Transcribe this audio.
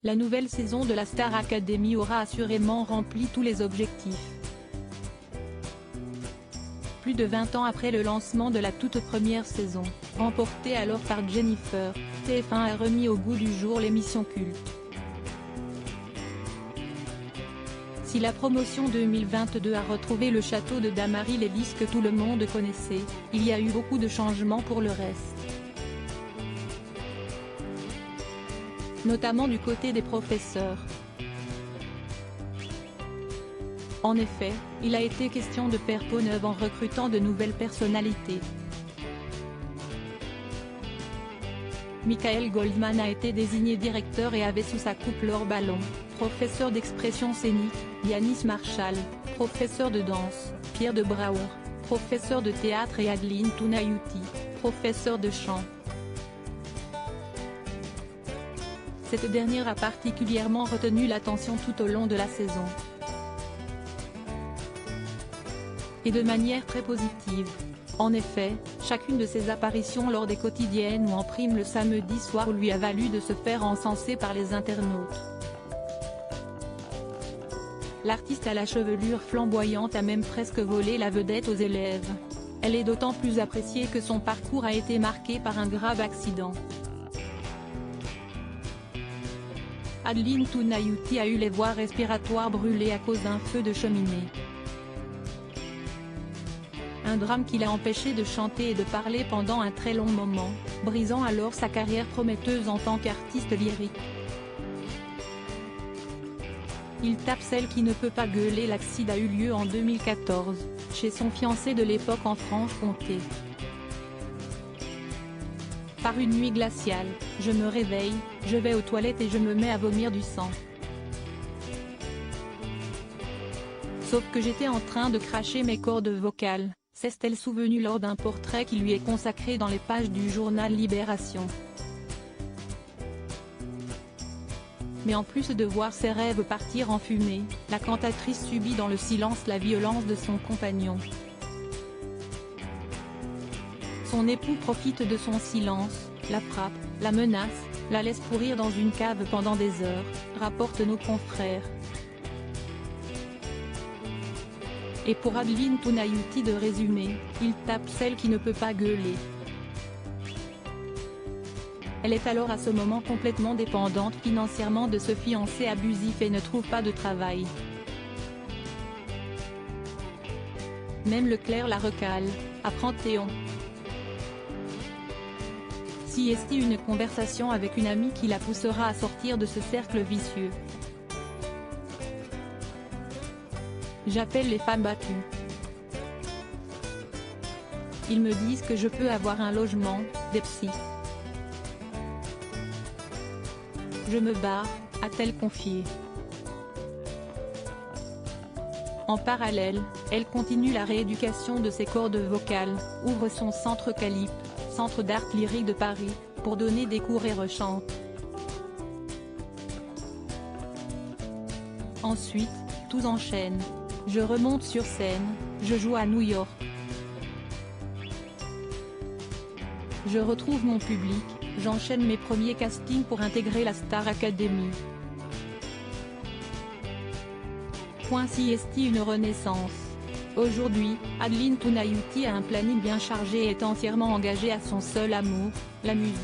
La nouvelle saison de la Star Academy aura assurément rempli tous les objectifs. Plus de 20 ans après le lancement de la toute première saison, remportée alors par Jennifer, TF1 a remis au goût du jour l'émission culte. Si la promotion 2022 a retrouvé le château de Damary-les-Lys que tout le monde connaissait, il y a eu beaucoup de changements pour le reste. Notamment du côté des professeurs. En effet, il a été question de faire peau neuve en recrutant de nouvelles personnalités. Michael Goldman a été désigné directeur et avait sous sa coupe Laure Ballon, professeur d'expression scénique, Yanis Marshall, professeur de danse, Pierre de Brouwer, professeur de théâtre et Adeline Tounayouti, professeur de chant. Cette dernière a particulièrement retenu l'attention tout au long de la saison. Et de manière très positive. En effet, chacune de ses apparitions lors des quotidiennes ou en prime le samedi soir lui a valu de se faire encenser par les internautes. L'artiste à la chevelure flamboyante a même presque volé la vedette aux élèves. Elle est d'autant plus appréciée que son parcours a été marqué par un grave accident. Adeline Tounayouti a eu les voies respiratoires brûlées à cause d'un feu de cheminée. Un drame qui l'a empêché de chanter et de parler pendant un très long moment, brisant alors sa carrière prometteuse en tant qu'artiste lyrique. Il tape celle qui ne peut pas gueuler. L'accident a eu lieu en 2014, chez son fiancé de l'époque en Franche-Comté. Par une nuit glaciale, je me réveille, je vais aux toilettes et je me mets à vomir du sang. Sauf que j'étais en train de cracher mes cordes vocales, s'est-elle souvenue lors d'un portrait qui lui est consacré dans les pages du journal Libération. Mais en plus de voir ses rêves partir en fumée, la cantatrice subit dans le silence la violence de son compagnon. Son époux profite de son silence, la frappe, la menace, la laisse pourrir dans une cave pendant des heures, rapportent nos confrères. Et pour Adeline Tounayouti de résumer, il tape celle qui ne peut pas gueuler. Elle est alors à ce moment complètement dépendante financièrement de ce fiancé abusif et ne trouve pas de travail. Même Leclerc la recale, apprend Théon. Si est-il une conversation avec une amie qui la poussera à sortir de ce cercle vicieux. J'appelle les femmes battues. Ils me disent que je peux avoir un logement, des psys. Je me barre, a-t-elle confié. En parallèle, elle continue la rééducation de ses cordes vocales, ouvre son centre Calip, centre d'art lyrique de Paris, pour donner des cours et rechante. Ensuite, tout enchaîne. Je remonte sur scène, je joue à New York. Je retrouve mon public, j'enchaîne mes premiers castings pour intégrer la Star Academy. Si est-il une renaissance. Aujourd'hui, Adeline Tounayouti a un planning bien chargé et est entièrement engagée à son seul amour, la musique.